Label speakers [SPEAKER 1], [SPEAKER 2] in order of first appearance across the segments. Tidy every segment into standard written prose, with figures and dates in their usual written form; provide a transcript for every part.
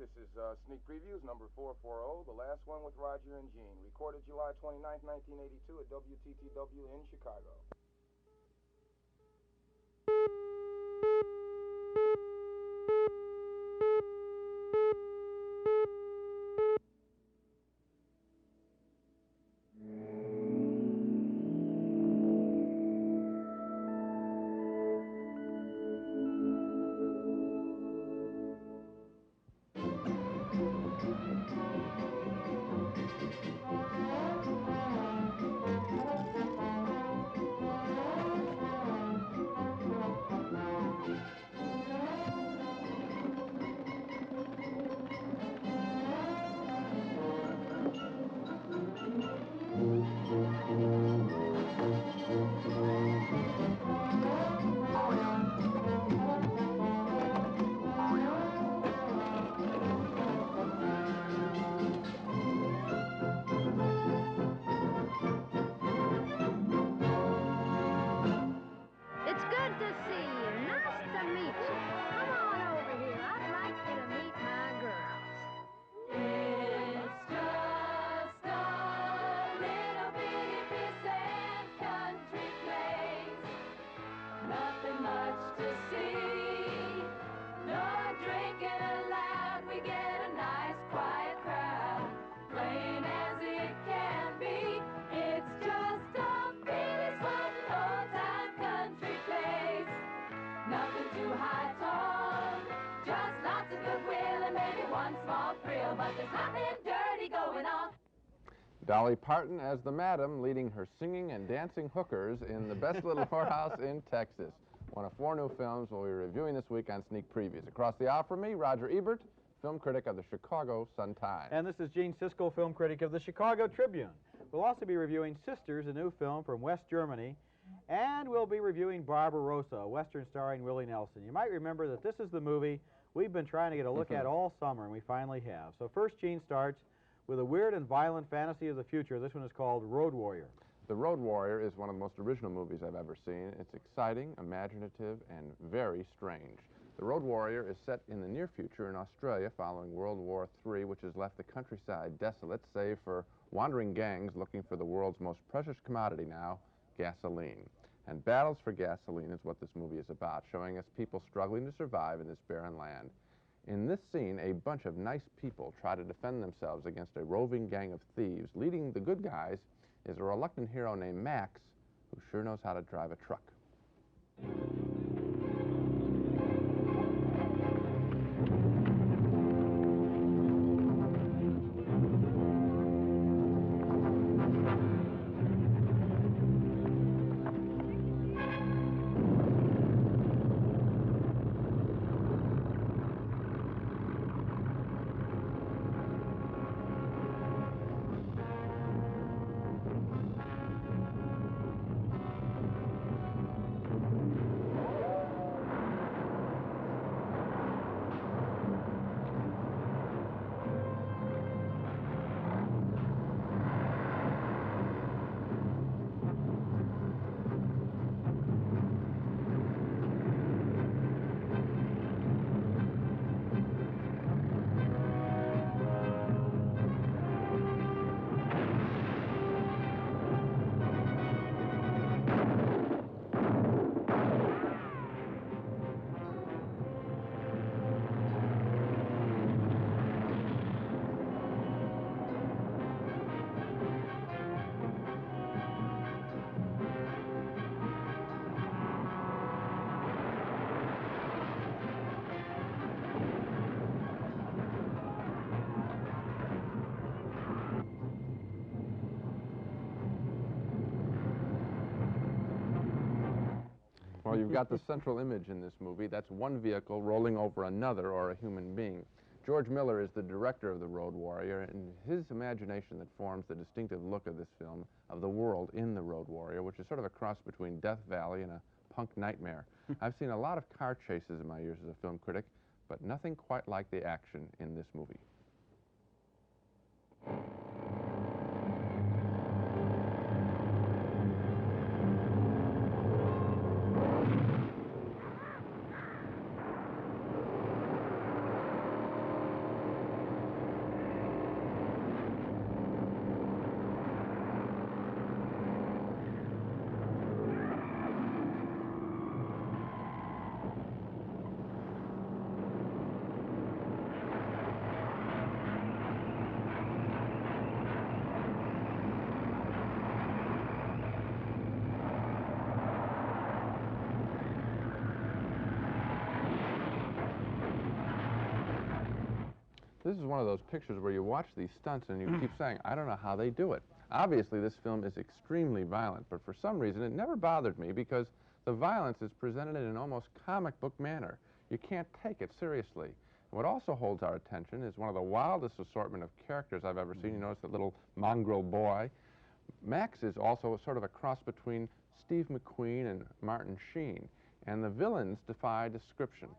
[SPEAKER 1] This is Sneak Previews number 440, the last one with Roger and Gene. Recorded July 29, 1982 at WTTW in Chicago.
[SPEAKER 2] It's good to see you. Nice to meet you. Come on over here. I'd like you to meet my girls.
[SPEAKER 3] It's just a little bitty peasant country place. Nothing much to see. No drinking allowed. We get a nice quiet crowd. Plain as it can be. It's just a really sweating old-time country place. Nothing too high-toned. Just lots of goodwill and maybe one small thrill. But there's nothing dirty going on.
[SPEAKER 4] Dolly Parton as the Madam, leading her singing and dancing hookers in The Best Little Whorehouse in Texas. One of 4 new films we'll be reviewing this week on Sneak Previews. Across the aisle from me, Roger Ebert, film critic of the Chicago Sun-Times.
[SPEAKER 5] And this is Gene Siskel, film critic of the Chicago Tribune. We'll also be reviewing Sisters, a new film from West Germany. And we'll be reviewing Barbarosa, a Western starring Willie Nelson. You might remember that this is the movie we've been trying to get a look at all summer, and we finally have. So first, Gene starts with a weird and violent fantasy of the future. This one is called Road Warrior.
[SPEAKER 4] The Road Warrior is one of the most original movies I've ever seen. It's exciting, imaginative, and very strange. The Road Warrior is set in the near future in Australia following World War III, which has left the countryside desolate, save for wandering gangs looking for the world's most precious commodity now, gasoline. And battles for gasoline is what this movie is about, showing us people struggling to survive in this barren land. In this scene, a bunch of nice people try to defend themselves against a roving gang of thieves. Leading the good guys is a reluctant hero named Max, who sure knows how to drive a truck. Well, you've got the central image in this movie. That's one vehicle rolling over another or a human being. George Miller is the director of The Road Warrior, and his imagination that forms the distinctive look of this film, of the world in The Road Warrior, which is sort of a cross between Death Valley and a punk nightmare. I've seen a lot of car chases in my years as a film critic, but nothing quite like the action in this movie. This is one of those pictures where you watch these stunts and you keep saying, I don't know how they do it. Obviously, this film is extremely violent, but for some reason it never bothered me because the violence is presented in an almost comic book manner. You can't take it seriously. What also holds our attention is one of the wildest assortment of characters I've ever seen. You notice that little mongrel boy. Max is also sort of a cross between Steve McQueen and Martin Sheen, and the villains defy description.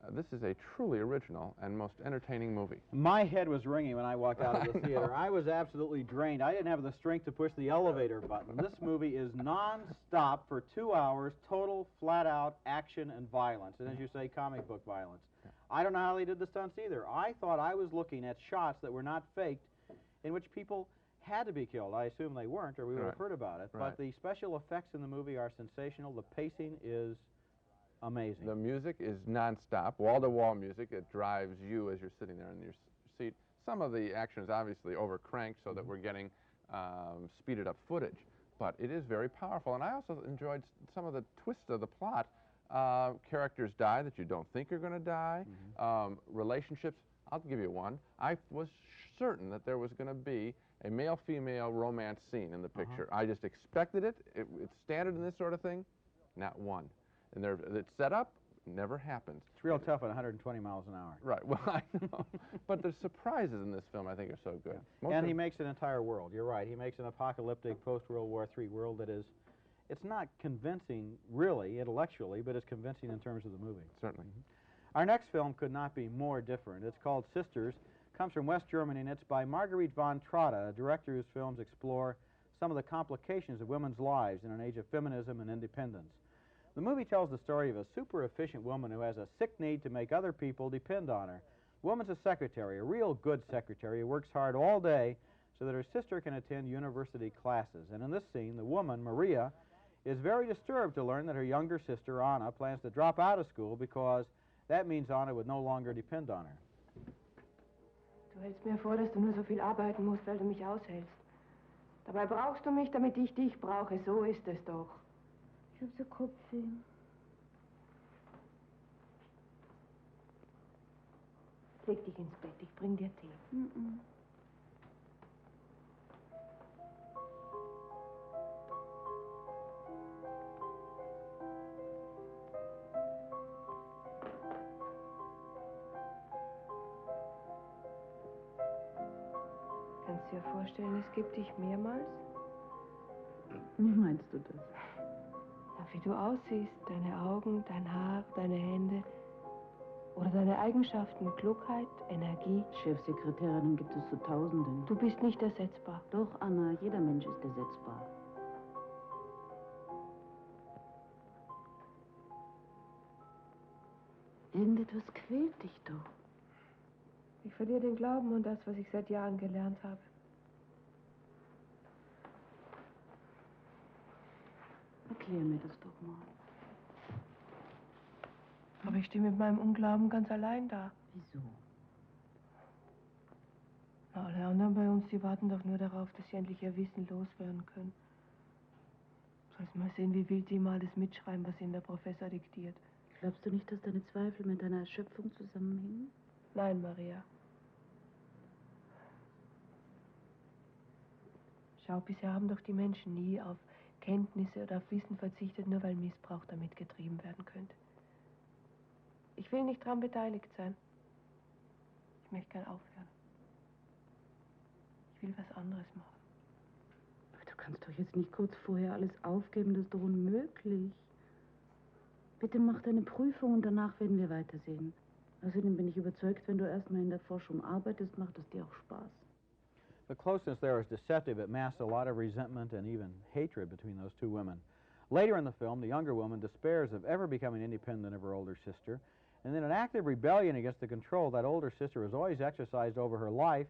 [SPEAKER 4] This is a truly original and most entertaining movie.
[SPEAKER 5] My head was ringing when I walked out of the theater. I was absolutely drained. I didn't have the strength to push the elevator button. This movie is non-stop for 2 hours, total, flat-out action and violence. And as you say, comic book violence. I don't know how they did the stunts either. I thought I was looking at shots that were not faked, in which people had to be killed. I assume they weren't, or we would have heard about it. But the special effects in the movie are sensational. The pacing is amazing.
[SPEAKER 4] The music is nonstop, wall-to-wall music. It drives you as you're sitting there in your seat. Some of the action is obviously over-cranked so that we're getting speeded-up footage, but it is very powerful. And I also enjoyed some of the twists of the plot. Characters die that you don't think are going to die. Relationships, I'll give you one. I was certain that there was going to be a male-female romance scene in the picture. I just expected it. It's standard in this sort of thing. Not one. And it's set up, never happens.
[SPEAKER 5] It's real tough at 120 miles an hour.
[SPEAKER 4] Right, well, I know. But the surprises in this film, I think, are so good.
[SPEAKER 5] Yeah. And he makes an entire world. You're right. He makes an apocalyptic post-World War III world that is, it's not convincing, really, intellectually, but it's convincing in terms of the movie.
[SPEAKER 4] Certainly.
[SPEAKER 5] Our next film could not be more different. It's called Sisters, comes from West Germany, and it's by Marguerite von Trotta, a director whose films explore some of the complications of women's lives in an age of feminism and independence. The movie tells the story of a super-efficient woman who has a sick need to make other people depend on her. The woman's a secretary, a real good secretary who works hard all day so that her sister can attend university classes. And in this scene, the woman, Maria, is very disturbed to learn that her younger sister, Anna, plans to drop out of school because that means Anna would no longer depend on her.
[SPEAKER 6] Du hältst mir vor, dass du nur so viel arbeiten musst, weil du mich aushältst. Dabei brauchst du mich, damit ich dich brauche. So ist es doch.
[SPEAKER 2] Ich hab so Kopfweh.
[SPEAKER 6] Leg dich ins Bett, ich bring dir Tee. Kannst du dir vorstellen, es gibt dich mehrmals?
[SPEAKER 2] Wie meinst du das?
[SPEAKER 6] Ja, wie du aussiehst, deine Augen, dein Haar, deine Hände oder deine Eigenschaften, Klugheit, Energie.
[SPEAKER 2] Chefsekretärinnen gibt es zu Tausenden.
[SPEAKER 6] Du bist nicht ersetzbar.
[SPEAKER 2] Doch, Anna, jeder Mensch ist ersetzbar. Irgendetwas quält dich doch.
[SPEAKER 6] Ich verliere den Glauben an das, was ich seit Jahren gelernt habe.
[SPEAKER 2] Erklär mir das doch mal.
[SPEAKER 6] Aber ich stehe mit meinem Unglauben ganz allein da.
[SPEAKER 2] Wieso?
[SPEAKER 6] Na, alle anderen bei uns, die warten doch nur darauf, dass sie endlich ihr Wissen loswerden können. Sollst mal sehen, wie wild die mal alles mitschreiben, was ihnen der Professor diktiert.
[SPEAKER 2] Glaubst du nicht, dass deine Zweifel mit deiner Erschöpfung zusammenhängen?
[SPEAKER 6] Nein, Maria. Schau, bisher haben doch die Menschen nie auf Kenntnisse oder auf Wissen verzichtet, nur weil Missbrauch damit getrieben werden könnte. Ich will nicht daran beteiligt sein. Ich möchte gern aufhören. Ich will was anderes machen.
[SPEAKER 2] Aber du kannst doch jetzt nicht kurz vorher alles aufgeben, das ist doch unmöglich. Bitte mach deine Prüfung und danach werden wir weitersehen. Außerdem bin ich überzeugt, wenn du erstmal in der Forschung arbeitest, macht es dir auch Spaß.
[SPEAKER 5] The closeness there is deceptive. It masks a lot of resentment and even hatred between those two women. Later in the film, the younger woman despairs of ever becoming independent of her older sister, and in an act of rebellion against the control that older sister has always exercised over her life,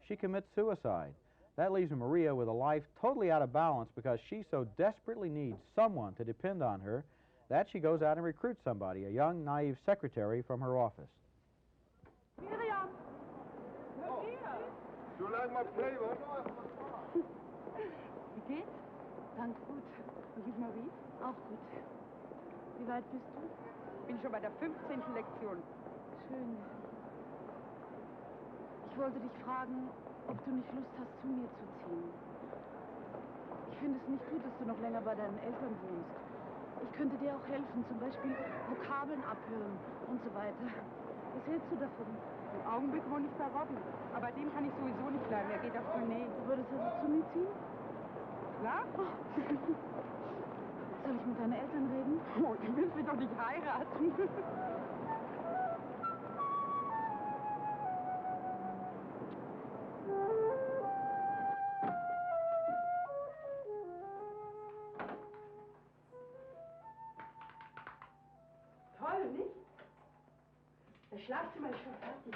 [SPEAKER 5] she commits suicide. That leaves Maria with a life totally out of balance because she so desperately needs someone to depend on her that she goes out and recruits somebody, a young, naive secretary from her office.
[SPEAKER 6] Miriam!
[SPEAKER 1] You like my flavor?
[SPEAKER 2] Wie geht's? Danke, gut. Und ist Marie? Auch gut. Wie weit bist du?
[SPEAKER 7] Ich bin schon bei der 15. Lektion.
[SPEAKER 2] Schön. Ich Ich wollte dich fragen, ob du nicht Lust hast, zu mir zu ziehen. Ich finde es nicht gut, dass du noch länger bei deinen Eltern wohnst. Ich könnte dir auch helfen, zum Beispiel Vokabeln abhören und so weiter. Was hältst du davon?
[SPEAKER 7] Im Augenblick wohne ich bei Robin. Aber dem kann ich sowieso nicht bleiben. Er geht auf Tournee.
[SPEAKER 2] Du würdest also zu mir ziehen?
[SPEAKER 7] Klar?
[SPEAKER 2] Soll ich mit deinen Eltern reden?
[SPEAKER 7] Oh, du willst mich doch nicht heiraten.
[SPEAKER 6] Toll, nicht? Das Schlafzimmer ist schon fertig.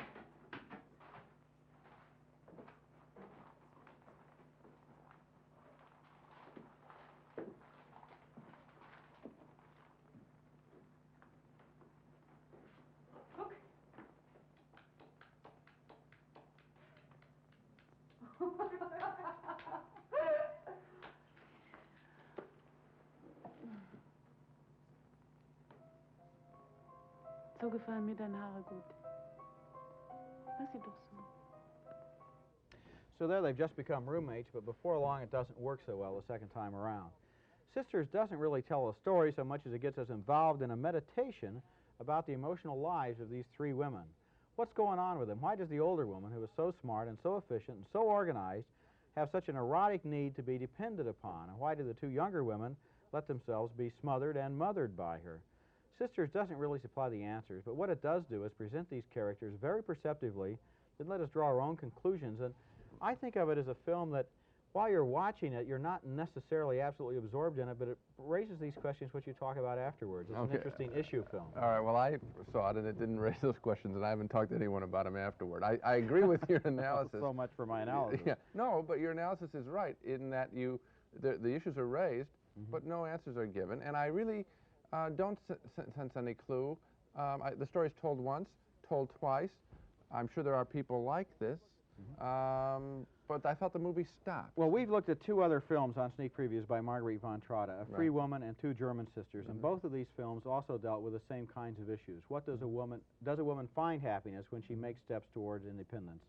[SPEAKER 6] Guck.
[SPEAKER 2] So gefallen mir deine Haare gut. Lass sie doch so.
[SPEAKER 5] So there they've just become roommates, but before long it doesn't work so well the second time around. Sisters doesn't really tell a story so much as it gets us involved in a meditation about the emotional lives of these three women. What's going on with them? Why does the older woman, who is so smart and so efficient and so organized, have such an erotic need to be depended upon? And why do the two younger women let themselves be smothered and mothered by her? Sisters doesn't really supply the answers, but what it does do is present these characters very perceptively and let us draw our own conclusions. And I think of it as a film that, while you're watching it, you're not necessarily absolutely absorbed in it, but it raises these questions which you talk about afterwards. It's an interesting issue film.
[SPEAKER 4] All right, well, I saw it, and it didn't raise those questions, and I haven't talked to anyone about them afterward. I agree with your analysis.
[SPEAKER 5] So much for my analysis.
[SPEAKER 4] Yeah, no, but your analysis is right in that the issues are raised, but no answers are given, and I really don't sense any clue. The story's told once, told twice. I'm sure there are people like this, but I thought the movie stopped.
[SPEAKER 5] Well, we've looked at two other films on sneak previews by Marguerite von Trotta, A Free Woman and Two German Sisters, and both of these films also dealt with the same kinds of issues. What does a woman find happiness when she makes steps towards independence?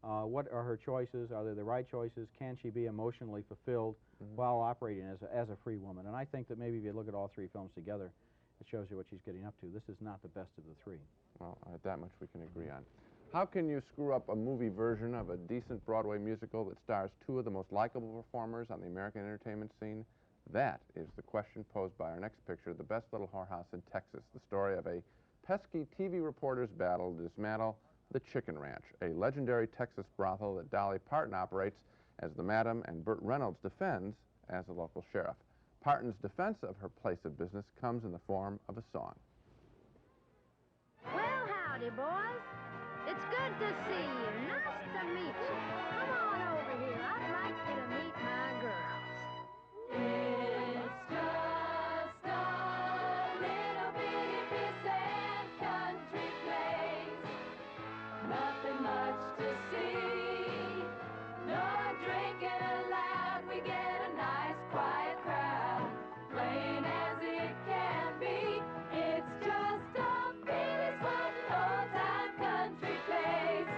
[SPEAKER 5] What are her choices? Are they the right choices? Can she be emotionally fulfilled while operating as a free woman? And I think that maybe if you look at all three films together, it shows you what she's getting up to. This is not the best of the three.
[SPEAKER 4] Well, that much we can agree on. How can you screw up a movie version of a decent Broadway musical that stars two of the most likable performers on the American entertainment scene? That is the question posed by our next picture, The Best Little Whorehouse in Texas, the story of a pesky TV reporter's battle to dismantle the Chicken Ranch, a legendary Texas brothel that Dolly Parton operates as the madam and Burt Reynolds defends as the local sheriff. Parton's defense of her place of business comes in the form of a song.
[SPEAKER 8] Well, howdy, boys. It's good to see you. Nice to meet you. Come on over here. I'd like you to meet my girls.
[SPEAKER 3] It's just a little bitty pissant country place. Nothing much to see. No drinking allowed. We get a nice quiet crowd. Plain as it can be. It's just a really sweating old-time country place.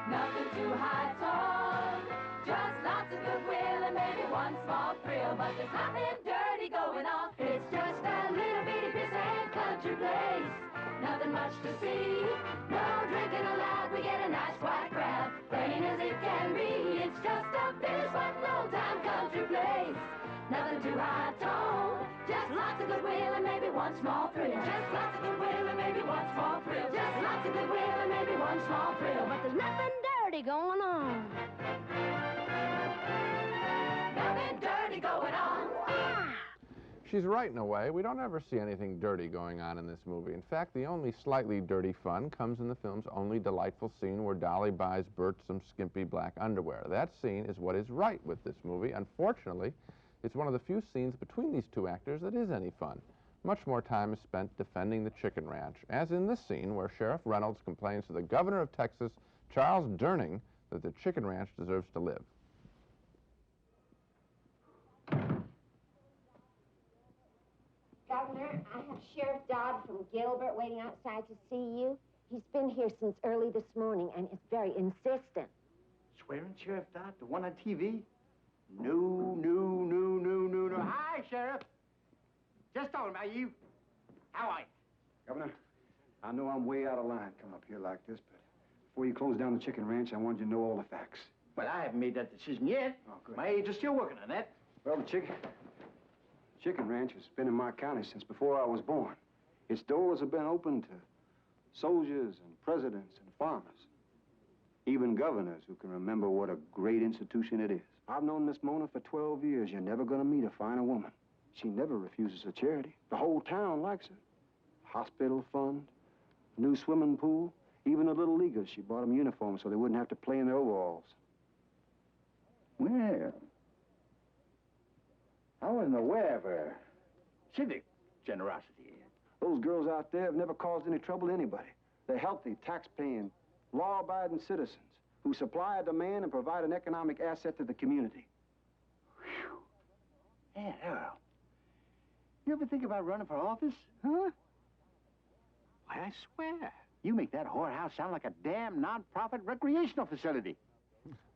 [SPEAKER 3] Nothing too high tone. Just lots of goodwill and maybe one small thrill. But there's nothing dirty going on. It's just a little bitty pissant country place. Nothing much to see. No drinking allowed. We get a nice quiet crowd. Plain as it can be. It's just a really sweating old-time country place. Nothing too high tone. Just lots of goodwill and maybe one small thrill. Just lots of goodwill and maybe one small thrill. Just lots of goodwill and maybe one small thrill. But there's nothing dirty going on. Nothing dirty going on.
[SPEAKER 4] She's right in a way. We don't ever see anything dirty going on in this movie. In fact, the only slightly dirty fun comes in the film's only delightful scene where Dolly buys Bert some skimpy black underwear. That scene is what is right with this movie. Unfortunately, it's one of the few scenes between these two actors that is any fun. Much more time is spent defending the Chicken Ranch, as in this scene where Sheriff Reynolds complains to the governor of Texas, Charles Durning, that the Chicken Ranch deserves to live.
[SPEAKER 9] Governor, I have Sheriff Dodd from Gilbert waiting outside to see you. He's been here since early this morning and is very insistent.
[SPEAKER 10] Swearing Sheriff Dodd, the one on TV? No. Hi, Sheriff. Just talking about you. How are you?
[SPEAKER 11] Governor, I know I'm way out of line coming up here like this, but before you close down the chicken ranch, I wanted you to know all the facts.
[SPEAKER 10] Well, I haven't made that decision yet.
[SPEAKER 11] Oh, good.
[SPEAKER 10] My agent's still working on that.
[SPEAKER 11] Well, the chicken ranch has been in my county since before I was born. Its doors have been open to soldiers and presidents and farmers. Even governors who can remember what a great institution it is. I've known Miss Mona for 12 years. You're never gonna meet a finer woman. She never refuses a charity. The whole town likes her. Hospital fund, new swimming pool, even the little leaguers. She bought them uniforms so they wouldn't have to play in their overalls.
[SPEAKER 10] Well, I wasn't aware of her civic generosity.
[SPEAKER 11] Those girls out there have never caused any trouble to anybody. They're healthy, tax-paying, law-abiding citizens who supply a demand and provide an economic asset to the community.
[SPEAKER 10] Whew. Yeah, Earl. You ever think about running for office? Huh? Why, I swear, you make that whorehouse sound like a damn non-profit recreational facility.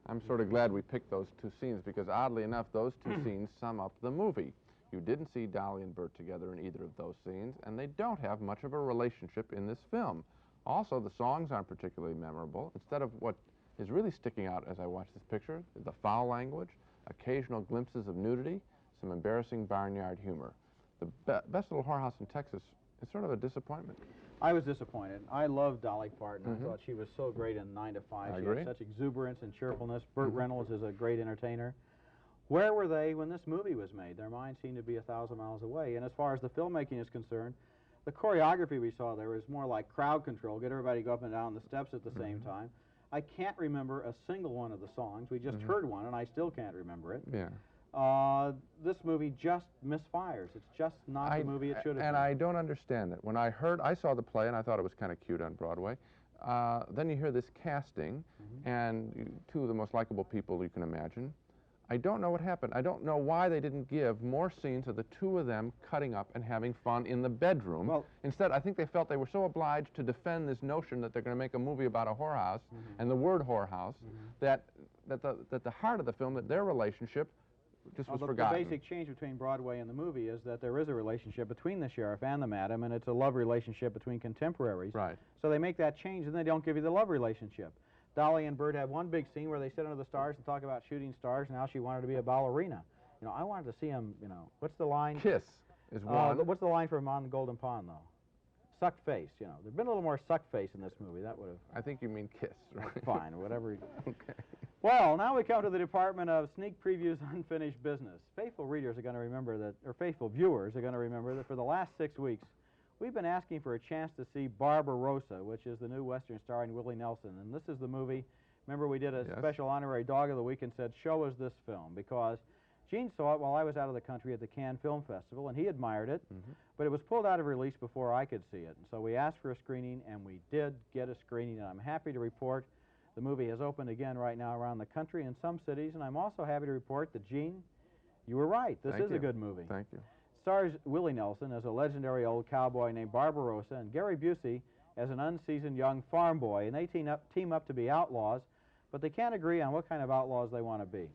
[SPEAKER 4] I'm sort of glad we picked those two scenes because, oddly enough, those two scenes sum up the movie. You didn't see Dolly and Bert together in either of those scenes, and they don't have much of a relationship in this film. Also, the songs aren't particularly memorable. Instead of what is really sticking out as I watch this picture, the foul language, occasional glimpses of nudity, some embarrassing barnyard humor. The Best Little Whorehouse in Texas is sort of a disappointment.
[SPEAKER 5] I was disappointed. I loved Dolly Parton. I thought she was so great in 9 to 5.
[SPEAKER 4] I
[SPEAKER 5] She
[SPEAKER 4] agree.
[SPEAKER 5] had such exuberance and cheerfulness. Burt Reynolds is a great entertainer. Where were they when this movie was made? Their minds seemed to be 1,000 miles away. And as far as the filmmaking is concerned, the choreography we saw there was more like crowd control, get everybody to go up and down the steps at the same time. I can't remember a single one of the songs. We just heard one, and I still can't remember it.
[SPEAKER 4] Yeah.
[SPEAKER 5] This movie just misfires. It's just not the movie it should have been.
[SPEAKER 4] And I don't understand it. When I saw the play, and I thought it was kind of cute on Broadway. Then you hear this casting, and two of the most likable people you can imagine. I don't know what happened. I don't know why they didn't give more scenes of the two of them cutting up and having fun in the bedroom. Well, instead, I think they felt they were so obliged to defend this notion that they're going to make a movie about a whorehouse and the word whorehouse that the heart of the film, that their relationship just was forgotten.
[SPEAKER 5] The basic change between Broadway and the movie is that there is a relationship between the sheriff and the madam, and it's a love relationship between contemporaries.
[SPEAKER 4] Right.
[SPEAKER 5] So they make that change, and they don't give you the love relationship. Dolly and Bert have one big scene where they sit under the stars and talk about shooting stars, and how she wanted to be a ballerina. You know, I wanted to see him, you know, what's the line?
[SPEAKER 4] Kiss is one.
[SPEAKER 5] What's the line from On the Golden Pond, though? Suck face, you know. There'd been a little more suck face in this movie. That would have...
[SPEAKER 4] I think you mean kiss, right?
[SPEAKER 5] Fine, whatever.
[SPEAKER 4] Okay.
[SPEAKER 5] Well, now we come to the Department of Sneak Previews Unfinished Business. Faithful readers are going to remember that, or faithful viewers are going to remember that for the last 6 weeks, we've been asking for a chance to see Barbarosa, which is the new Western starring Willie Nelson. And this is the movie. Remember, we did a special honorary Dog of the Week and said, show us this film, because Gene saw it while I was out of the country at the Cannes Film Festival, and he admired it, but it was pulled out of release before I could see it. And so we asked for a screening, and we did get a screening, and I'm happy to report the movie has opened again right now around the country in some cities, and I'm also happy to report that, Gene, you were right. This is a good movie.
[SPEAKER 4] Thank you.
[SPEAKER 5] Stars Willie Nelson as a legendary old cowboy named Barbarosa, and Gary Busey as an unseasoned young farm boy, and they team up to be outlaws, but they can't agree on what kind of outlaws they want to be.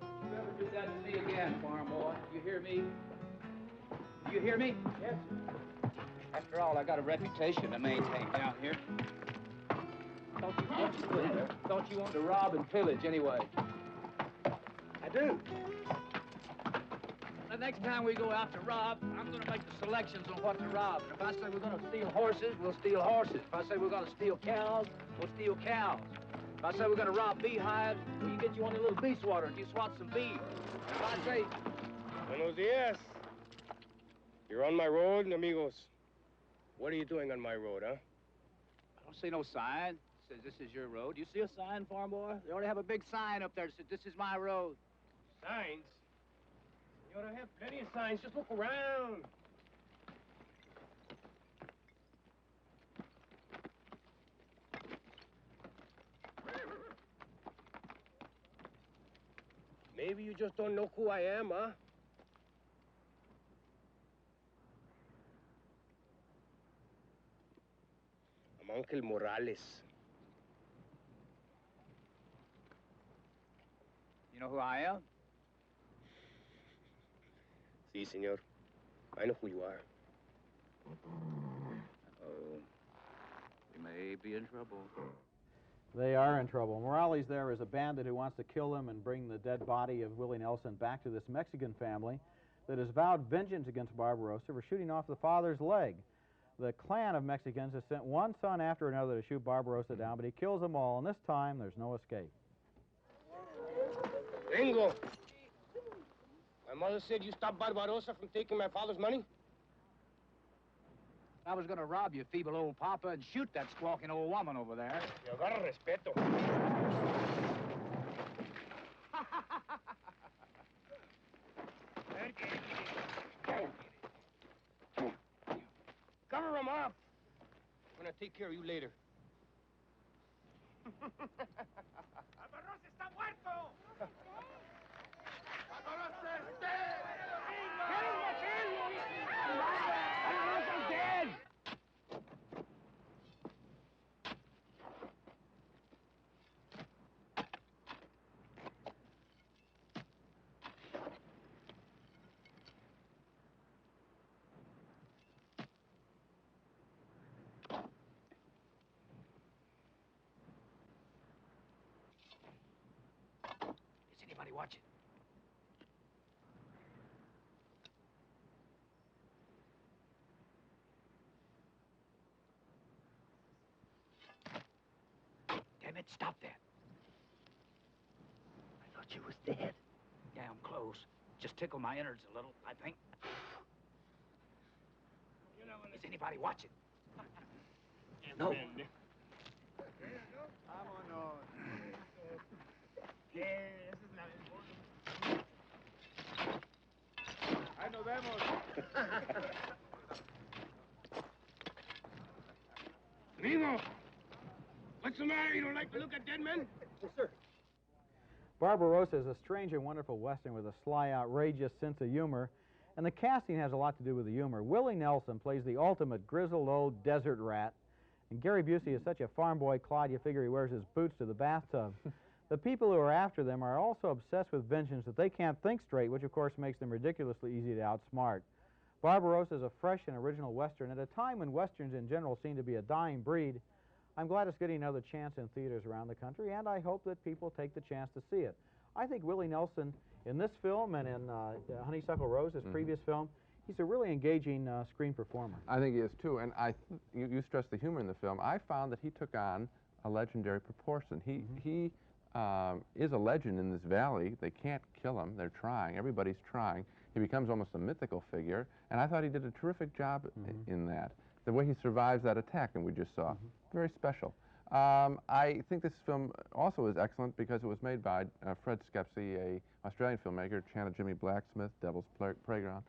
[SPEAKER 12] You ever do that to me again, farm boy? You hear me? You hear me? Yes, sir. After all, I got a reputation to maintain down here. Don't you want to rob and pillage anyway?
[SPEAKER 10] I do.
[SPEAKER 12] The next time we go out to rob, I'm going to make the selections on what to rob. And if I say we're going to steal horses, we'll steal horses. If I say we're going to steal cows, we'll steal cows. If I say we're going to rob beehives, well, you get you on a little bee swatter and you swat some bees. And if I say...
[SPEAKER 13] Buenos dias. You're on my road, amigos. What are you doing on my road, huh?
[SPEAKER 12] I don't see no sign. It says this is your road. You see a sign, farm boy? They ought to have a big sign up there that says this is my road.
[SPEAKER 13] Signs? You ought to have plenty of signs. Just look around. Maybe you just don't know who I am, huh? Uncle Morales.
[SPEAKER 12] You know who I am?
[SPEAKER 13] Si, senor. I know who you are.
[SPEAKER 12] Oh, we may be in trouble.
[SPEAKER 5] They are in trouble. Morales there is a bandit who wants to kill them and bring the dead body of Willie Nelson back to this Mexican family that has vowed vengeance against Barbarosa for shooting off the father's leg. The clan of Mexicans has sent one son after another to shoot Barbarosa down, but he kills them all, and this time there's no escape.
[SPEAKER 13] Gringo! My mother said you stopped Barbarosa from taking my father's money?
[SPEAKER 12] I was gonna rob you, feeble old papa, and shoot that squawking old woman over there.
[SPEAKER 13] You gotta respeto. Cover him up. I'm gonna take care of you later.
[SPEAKER 3] Barbarosa está muerto! Barbarosa is dead!
[SPEAKER 12] Barbarosa's dead! Is anybody watching? Damn it, stop that. I thought you was dead. Yeah, I'm close. Just tickle my innards a little, I think. Is anybody watching? No.
[SPEAKER 3] Ahí nos vemos.
[SPEAKER 13] Gringo! What's the matter? You don't like to look at dead men?
[SPEAKER 5] Yes, sir. Barbarosa is a strange and wonderful Western with a sly, outrageous sense of humor, and the casting has a lot to do with the humor. Willie Nelson plays the ultimate grizzled old desert rat, and Gary Busey is such a farm boy clod you figure he wears his boots to the bathtub. The people who are after them are also obsessed with vengeance that they can't think straight, which of course makes them ridiculously easy to outsmart. Barbarosa is a fresh and original Western at a time when Westerns in general seem to be a dying breed. I'm glad it's getting another chance in theaters around the country, and I hope that people take the chance to see it. I think Willie Nelson, in this film and in Honeysuckle Rose, his previous film, he's a really engaging screen performer.
[SPEAKER 4] I think he is, too, and you stressed the humor in the film. I found that he took on a legendary proportion. He is a legend in this valley. They can't kill him. They're trying. Everybody's trying. He becomes almost a mythical figure, and I thought he did a terrific job in that. The way he survives that attack that we just saw, very special. I think this film also is excellent because it was made by Fred Skepsey, a Australian filmmaker, Channel Jimmy Blacksmith, Devil's Playground.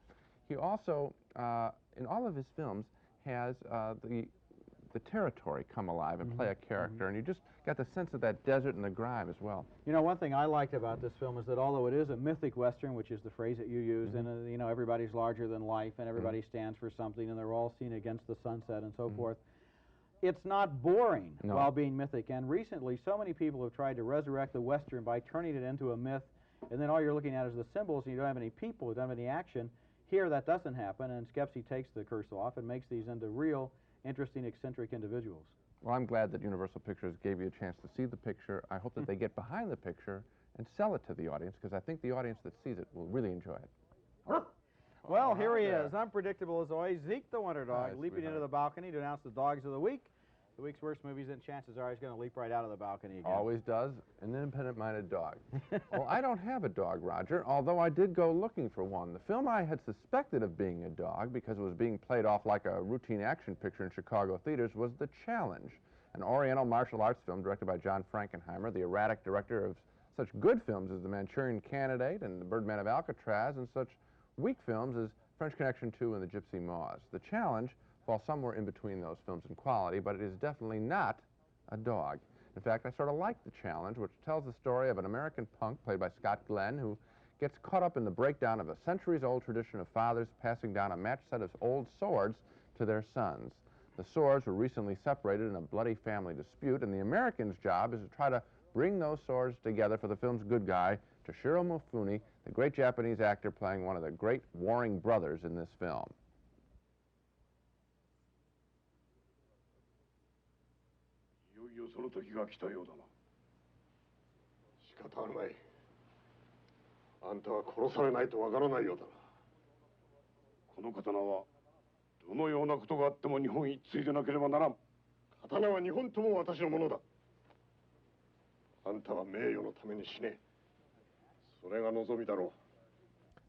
[SPEAKER 4] He also, in all of his films, has the territory come alive and play a character, and you just got the sense of that desert and the grime as well.
[SPEAKER 5] You know, one thing I liked about this film is that although it is a mythic Western, which is the phrase that you used, and you know, everybody's larger than life and everybody stands for something and they're all seen against the sunset and so forth, it's not boring while being mythic. And recently, so many people have tried to resurrect the Western by turning it into a myth, and then all you're looking at is the symbols, and you don't have any people, you don't have any action. Here, that doesn't happen, and Skepsey takes the curse off and makes these into real, interesting, eccentric individuals.
[SPEAKER 4] Well, I'm glad that Universal Pictures gave you a chance to see the picture. I hope that they get behind the picture and sell it to the audience, because I think the audience that sees it will really enjoy it.
[SPEAKER 5] Well, here he is, unpredictable as always, Zeke the Wonder Dog, leaping into the balcony to announce the Dogs of the Week. The week's worst movies, and chances are he's going to leap right out of the balcony again.
[SPEAKER 4] Always does, an independent-minded dog. Well, I don't have a dog, Roger, although I did go looking for one. The film I had suspected of being a dog, because it was being played off like a routine action picture in Chicago theaters, was The Challenge, an Oriental martial arts film directed by John Frankenheimer, the erratic director of such good films as The Manchurian Candidate and The Birdman of Alcatraz, and such weak films as French Connection 2 and The Gypsy Moths. The Challenge falls somewhere in between those films in quality, but it is definitely not a dog. In fact, I sort of like The Challenge, which tells the story of an American punk played by Scott Glenn who gets caught up in the breakdown of a centuries-old tradition of fathers passing down a matched set of old swords to their sons. The swords were recently separated in a bloody family dispute, and the Americans' job is to try to bring those swords together for the film's good guy, Toshiro Mifune, the great Japanese actor playing one of the great warring brothers in this film.
[SPEAKER 14] いよいよその時が来たようだな。仕方あるまい。あんたは殺されないとわからないようだな。この刀はどのようなことがあっても日本一対でなければならん。刀は日本とも私のものだ。あんたは名誉のために死ね。それが望みだろ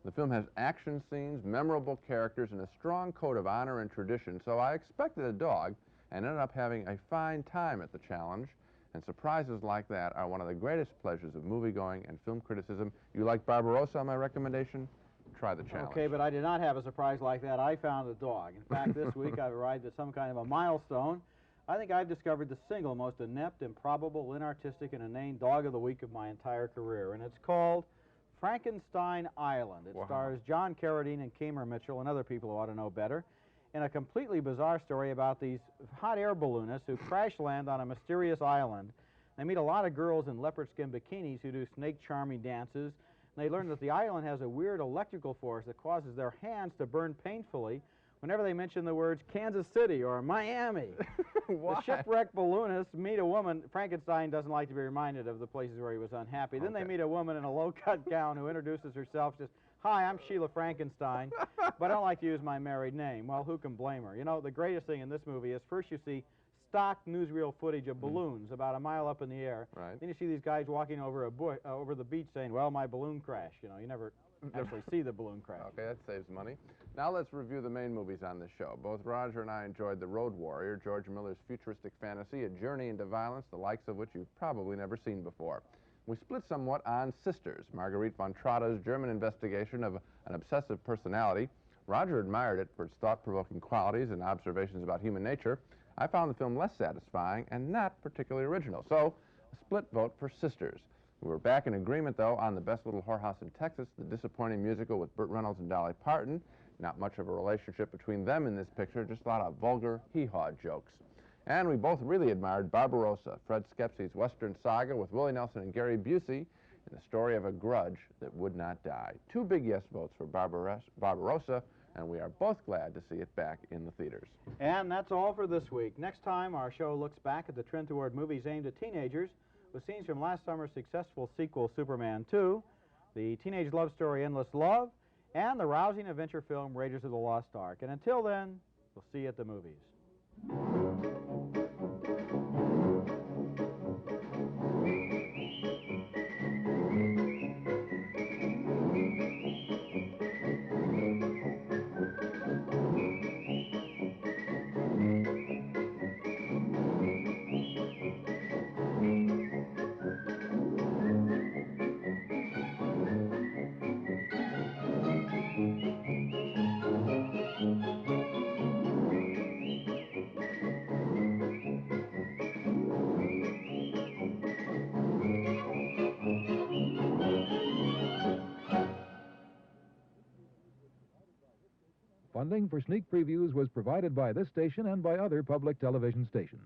[SPEAKER 14] う。
[SPEAKER 4] The film has action scenes, memorable characters, and a strong code of honor and tradition, so I expected a dog and ended up having a fine time at the challenge. And surprises like that are one of the greatest pleasures of moviegoing and film criticism. You like Barbarosa on my recommendation? Try the challenge.
[SPEAKER 5] Okay, but I did not have a surprise like that. I found a dog. In fact, this week I've arrived at some kind of a milestone. I think I've discovered the single most inept, improbable, inartistic, and inane dog of the week of my entire career, and it's called Frankenstein Island. It stars John Carradine and Kamer Mitchell and other people who ought to know better in a completely bizarre story about these hot air balloonists who crash land on a mysterious island. They meet a lot of girls in leopard skin bikinis who do snake charming dances, and they learn that the island has a weird electrical force that causes their hands to burn painfully whenever they mention the words Kansas City or Miami. The shipwrecked balloonists meet a woman. Frankenstein doesn't like to be reminded of the places where he was unhappy. Then they meet a woman in a low-cut gown who introduces herself, says, "Hi, I'm Sheila Frankenstein, but I don't like to use my married name." Well, who can blame her? You know, the greatest thing in this movie is first you see stock newsreel footage of balloons about a mile up in the air.
[SPEAKER 4] Right.
[SPEAKER 5] Then you see these guys walking over over the beach saying, "Well, my balloon crashed." You know, you never actually see the balloon crash.
[SPEAKER 4] Okay, that saves money. Now let's review the main movies on this show. Both Roger and I enjoyed The Road Warrior, George Miller's futuristic fantasy, a journey into violence, the likes of which you've probably never seen before. We split somewhat on Sisters, Marguerite von Trotte's German investigation of an obsessive personality. Roger admired it for its thought-provoking qualities and observations about human nature. I found the film less satisfying and not particularly original, so a split vote for Sisters. We were back in agreement, though, on The Best Little Whorehouse in Texas, the disappointing musical with Burt Reynolds and Dolly Parton. Not much of a relationship between them in this picture, just a lot of vulgar hee-haw jokes. And we both really admired Barbarosa, Fred Skepsi's Western saga with Willie Nelson and Gary Busey, and the story of a grudge that would not die. 2 big yes votes for Barbarosa, and we are both glad to see it back in the theaters.
[SPEAKER 5] And that's all for this week. Next time, our show looks back at the trend toward movies aimed at teenagers with scenes from last summer's successful sequel, Superman 2, the teenage love story, Endless Love, and the rousing adventure film, Raiders of the Lost Ark. And until then, we'll see you at the movies.
[SPEAKER 15] Funding for sneak previews was provided by this station and by other public television stations.